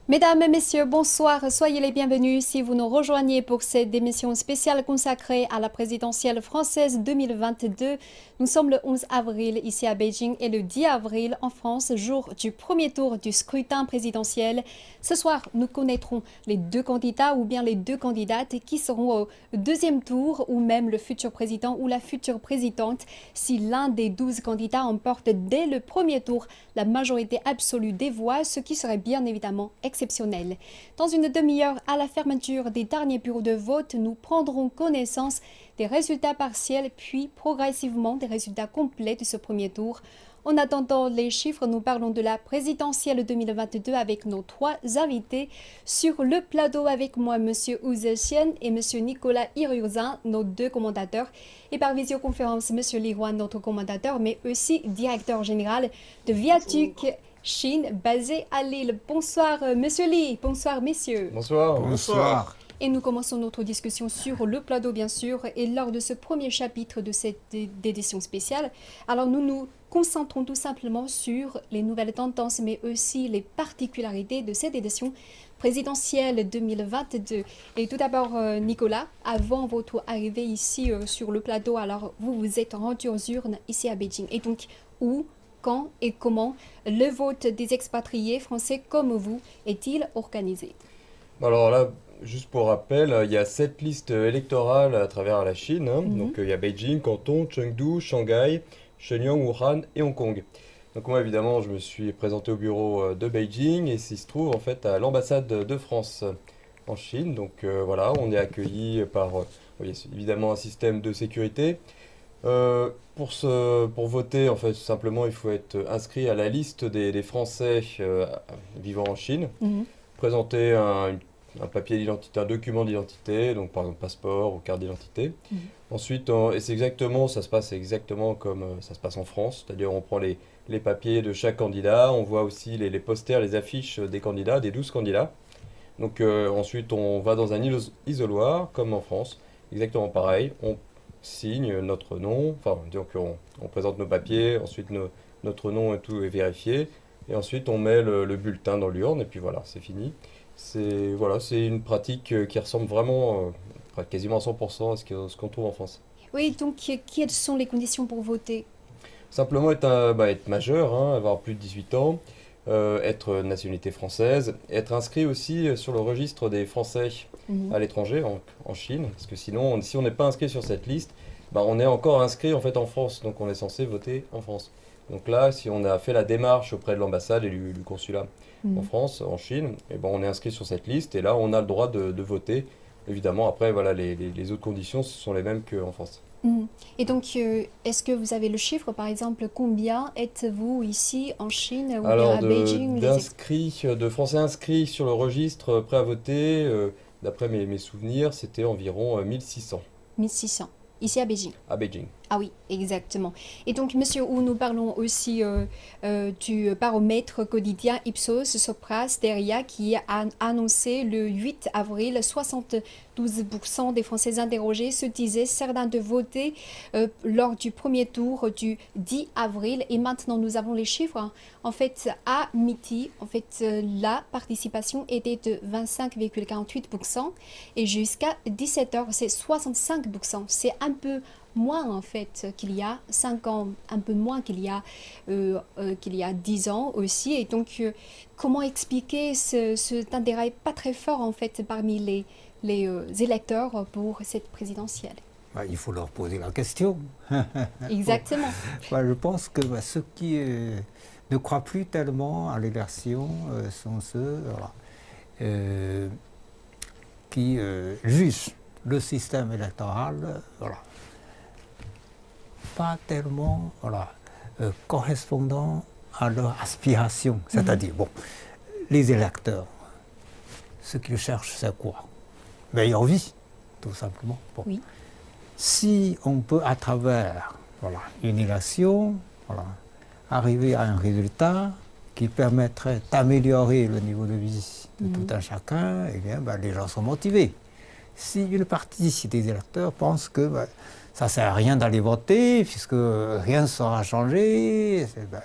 Mesdames et messieurs, bonsoir, soyez les bienvenus si vous nous rejoignez pour cette émission spéciale consacrée à la présidentielle française 2022. Nous sommes le 11 avril ici à Beijing et le 10 avril en France, jour du premier tour du scrutin présidentiel. Ce soir, nous connaîtrons les deux candidats ou bien les deux candidates qui seront au deuxième tour ou même le futur président ou la future présidente si l'un des 12 candidats emporte dès le premier tour la majorité absolue des voix, ce qui serait bien évidemment exceptionnel. Dans une demi-heure, à la fermeture des derniers bureaux de vote, nous prendrons connaissance des résultats partiels puis progressivement des résultats complets de ce premier tour. En attendant les chiffres, nous parlons de la présidentielle 2022 avec nos trois invités. Sur le plateau avec moi, M. Wu Zhexian et M. Nicolas Hiruzin, nos deux commentateurs. Et par visioconférence, M. Li Huan, notre commentateur, mais aussi directeur général de Viaduc Chine, basé à Lille. Bonsoir, Monsieur Li. Bonsoir, messieurs. Bonsoir. Bonsoir. Et nous commençons notre discussion sur le plateau, bien sûr, et lors de ce premier chapitre de cette édition spéciale. Alors, nous nous concentrons tout simplement sur les nouvelles tendances, mais aussi les particularités de cette édition présidentielle 2022. Et tout d'abord, Nicolas, avant votre arrivée ici sur le plateau, alors vous vous êtes rendu aux urnes ici à Beijing. Et donc, où, quand et comment le vote des expatriés français comme vous est-il organisé? Alors là, juste pour rappel, il y a 7 listes électorales à travers la Chine. Donc il y a Beijing, Canton, Chengdu, Shanghai, Shenyang, Wuhan et Hong Kong. Donc moi évidemment, je me suis présenté au bureau de Beijing et il se trouve en fait à l'ambassade de France en Chine. Donc voilà, on est accueilli par évidemment un système de sécurité. Pour voter, en fait, simplement, il faut être inscrit à la liste des Français vivant en Chine, présenter un papier d'identité, un document d'identité, donc par exemple passeport ou carte d'identité. Ensuite, et ça se passe exactement comme ça se passe en France, c'est-à-dire on prend les papiers de chaque candidat, on voit aussi les posters, les affiches des candidats, des 12 candidats. Donc ensuite, on va dans un isoloir, comme en France, exactement pareil. On signe notre nom, enfin donc on présente nos papiers, ensuite notre nom et tout est vérifié, et ensuite on met le bulletin dans l'urne, et puis voilà, c'est fini. C'est une pratique qui ressemble vraiment quasiment à 100% à ce qu'on trouve en France. Oui, donc quelles sont les conditions pour voter? Simplement être majeur, avoir plus de 18 ans, être nationalité française, être inscrit aussi sur le registre des Français à l'étranger, en Chine, parce que sinon, si on n'est pas inscrit sur cette liste, on est encore inscrit en fait en France, donc on est censé voter en France. Donc là, si on a fait la démarche auprès de l'ambassade et du consulat en France, en Chine, et on est inscrit sur cette liste et là, on a le droit de voter. Évidemment, après, voilà, les autres conditions sont les mêmes qu'en France. Et donc, est-ce que vous avez le chiffre, par exemple, combien êtes-vous ici en Chine ou Alors, à Beijing? de Français inscrits sur le registre prêts à voter, d'après mes souvenirs, c'était environ 1600. 1600, ici à Beijing. À Beijing. Ah oui, exactement. Et donc, Monsieur Wu, nous parlons aussi du baromètre quotidien Ipsos Sopra Steria qui a annoncé le 8 avril 72% des Français interrogés se disaient certains de voter lors du premier tour du 10 avril. Et maintenant, nous avons les chiffres. En fait, à midi, la participation était de 25,48% et jusqu'à 17h, c'est 65%. C'est un peu moins en fait qu'il y a 5 ans, un peu moins qu'il y a 10 ans aussi. Et donc, comment expliquer cet intérêt pas très fort en fait parmi les électeurs pour cette présidentielle? Il faut leur poser la question. Exactement. Je pense que ceux qui ne croient plus tellement à l'élection sont ceux qui jugent le système électoral pas tellement correspondant à leur aspiration. C'est-à-dire, les électeurs, ce qu'ils cherchent, c'est quoi? Meilleure vie, tout simplement. Oui. Si on peut, à travers une élection, arriver à un résultat qui permettrait d'améliorer le niveau de vie de tout un chacun, eh bien, les gens sont motivés. Si une partie des électeurs pense que ça ne sert à rien d'aller voter puisque rien ne sera changé. Eh bien,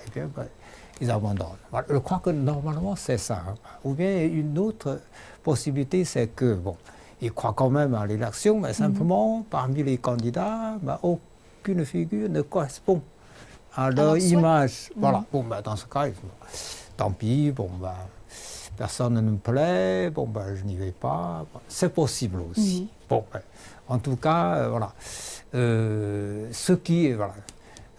ils abandonnent. Voilà, je crois que normalement c'est ça. Ou bien une autre possibilité, c'est que, bon, ils croient quand même à l'élection, mais simplement, parmi les candidats, aucune figure ne correspond à leur image. Voilà. Bon, dans ce cas, tant pis, personne ne me plaît, je n'y vais pas. C'est possible aussi. Bon, en tout cas, voilà. Ceux qui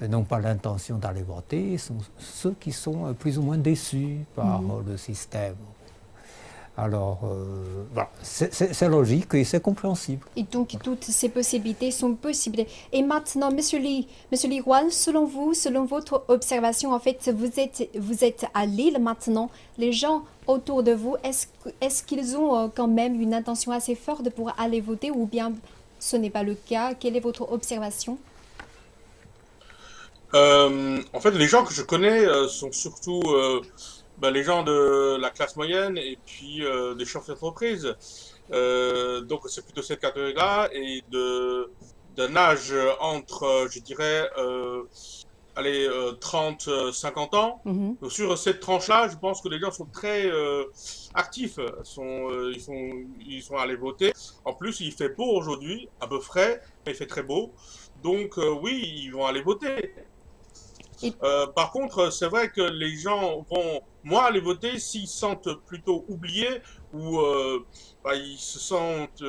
n'ont pas l'intention d'aller voter sont ceux qui sont plus ou moins déçus par le système. Alors, voilà, c'est logique et c'est compréhensible. Et donc, toutes ces possibilités sont possibles. Et maintenant, Monsieur Li Huan, selon vous, selon votre observation, en fait, vous êtes à Lille maintenant. Les gens autour de vous, est-ce qu'ils ont quand même une intention assez forte pour aller voter ou bien ce n'est pas le cas? Quelle est votre observation? En fait, les gens que je connais sont surtout les gens de la classe moyenne et puis des chefs d'entreprise. Donc, c'est plutôt cette catégorie-là et d'un âge entre, je dirais, 30, 50 ans. Donc, sur cette tranche-là, je pense que les gens sont très actifs. Ils sont allés voter. En plus, il fait beau aujourd'hui, un peu frais, mais il fait très beau. Donc, oui, ils vont aller voter. Par contre, c'est vrai que les gens vont moins aller voter s'ils se sentent plutôt oubliés ou ils se sentent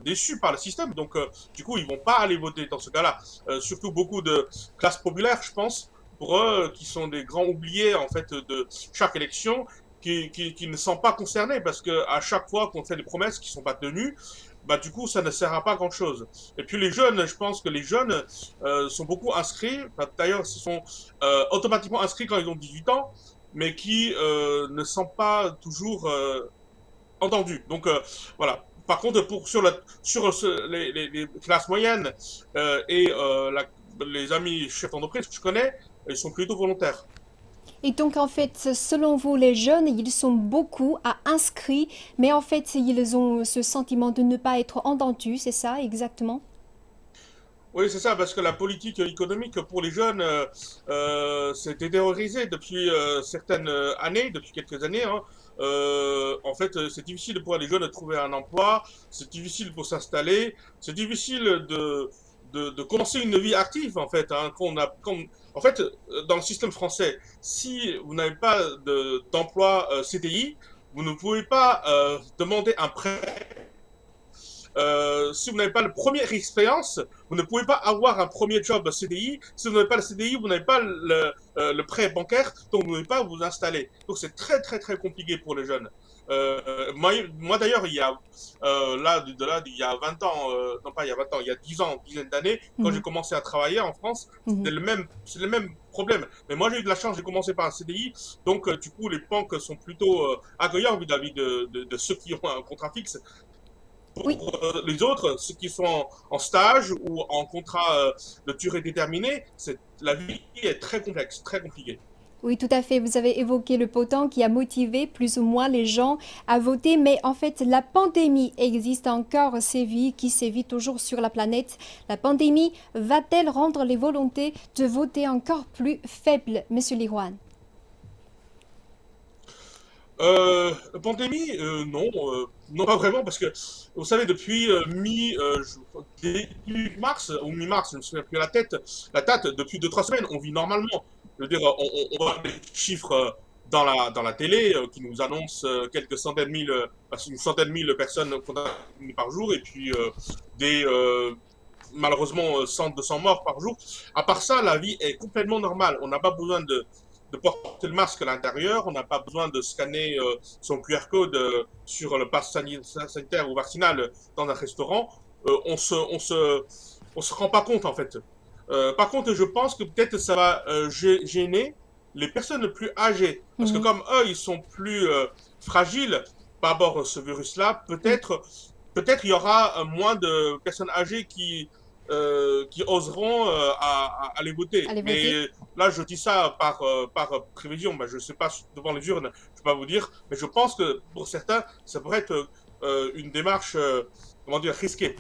déçus par le système. Donc, du coup, ils vont pas aller voter dans ce cas-là. Surtout beaucoup de classes populaires, je pense, pour eux, qui sont des grands oubliés en fait de chaque élection, qui ne sont pas concernés parce que à chaque fois qu'on fait des promesses qui sont pas tenues, du coup, ça ne sert à pas grand-chose. Et puis les jeunes, je pense que les jeunes sont beaucoup inscrits. D'ailleurs, ils sont automatiquement inscrits quand ils ont 18 ans, mais qui ne sont pas toujours entendus. Donc voilà. Par contre, les classes moyennes et les amis chefs d'entreprise que je connais, ils sont plutôt volontaires. Et donc, en fait, selon vous, les jeunes, ils sont beaucoup à inscrits, mais en fait, ils ont ce sentiment de ne pas être entendus, c'est ça, exactement? Oui, c'est ça, parce que la politique économique pour les jeunes s'est détériorisée depuis certaines années, depuis quelques années. Hein. En fait, c'est difficile pour les jeunes de trouver un emploi, c'est difficile pour s'installer, c'est difficile de commencer une vie active, en fait. Hein, en fait, dans le système français, si vous n'avez pas d'emploi CDI, vous ne pouvez pas demander un prêt. Si vous n'avez pas la première expérience, vous ne pouvez pas avoir un premier job CDI. Si vous n'avez pas le CDI, vous n'avez pas le prêt bancaire, donc vous ne pouvez pas vous installer. Donc c'est très très très compliqué pour les jeunes. Moi d'ailleurs, il y a il y a 20 ans, non pas il y a 20 ans, il y a 10 ans, une dizaine d'années, quand j'ai commencé à travailler en France, c'est le même problème. Mais moi j'ai eu de la chance, j'ai commencé par un CDI, donc du coup les banques sont plutôt accueillants vis-à-vis de ceux qui ont un contrat fixe. Pour les autres, ceux qui sont en stage ou en contrat de durée déterminée, la vie est très complexe, très compliquée. Oui, tout à fait. Vous avez évoqué le potent qui a motivé plus ou moins les gens à voter, mais en fait, la pandémie existe encore, qui sévit toujours sur la planète. La pandémie va-t-elle rendre les volontés de voter encore plus faibles, Monsieur Li Huan? Pandémie, non, non pas vraiment, parce que vous savez, depuis début mars ou mi-mars, je ne me souviens plus la date, depuis 2-3 semaines, on vit normalement. Je veux dire, on voit des chiffres dans la télé qui nous annoncent quelques centaines de mille, une centaine de mille personnes contaminées par jour, et puis malheureusement 100-200 morts par jour. À part ça, la vie est complètement normale. On n'a pas besoin de porter le masque à l'intérieur, on n'a pas besoin de scanner son QR code sur le pass sanitaire ou vaccinal dans un restaurant. On se rend pas compte en fait. Par contre, je pense que peut-être ça va gêner les personnes les plus âgées, parce que comme eux, ils sont plus fragiles par rapport à ce virus-là, peut-être il y aura moins de personnes âgées qui oseront aller voter. Mais là, je dis ça par prévision. Je ne sais pas devant les urnes, je ne peux pas vous dire. Mais je pense que pour certains, ça pourrait être une démarche, risquée.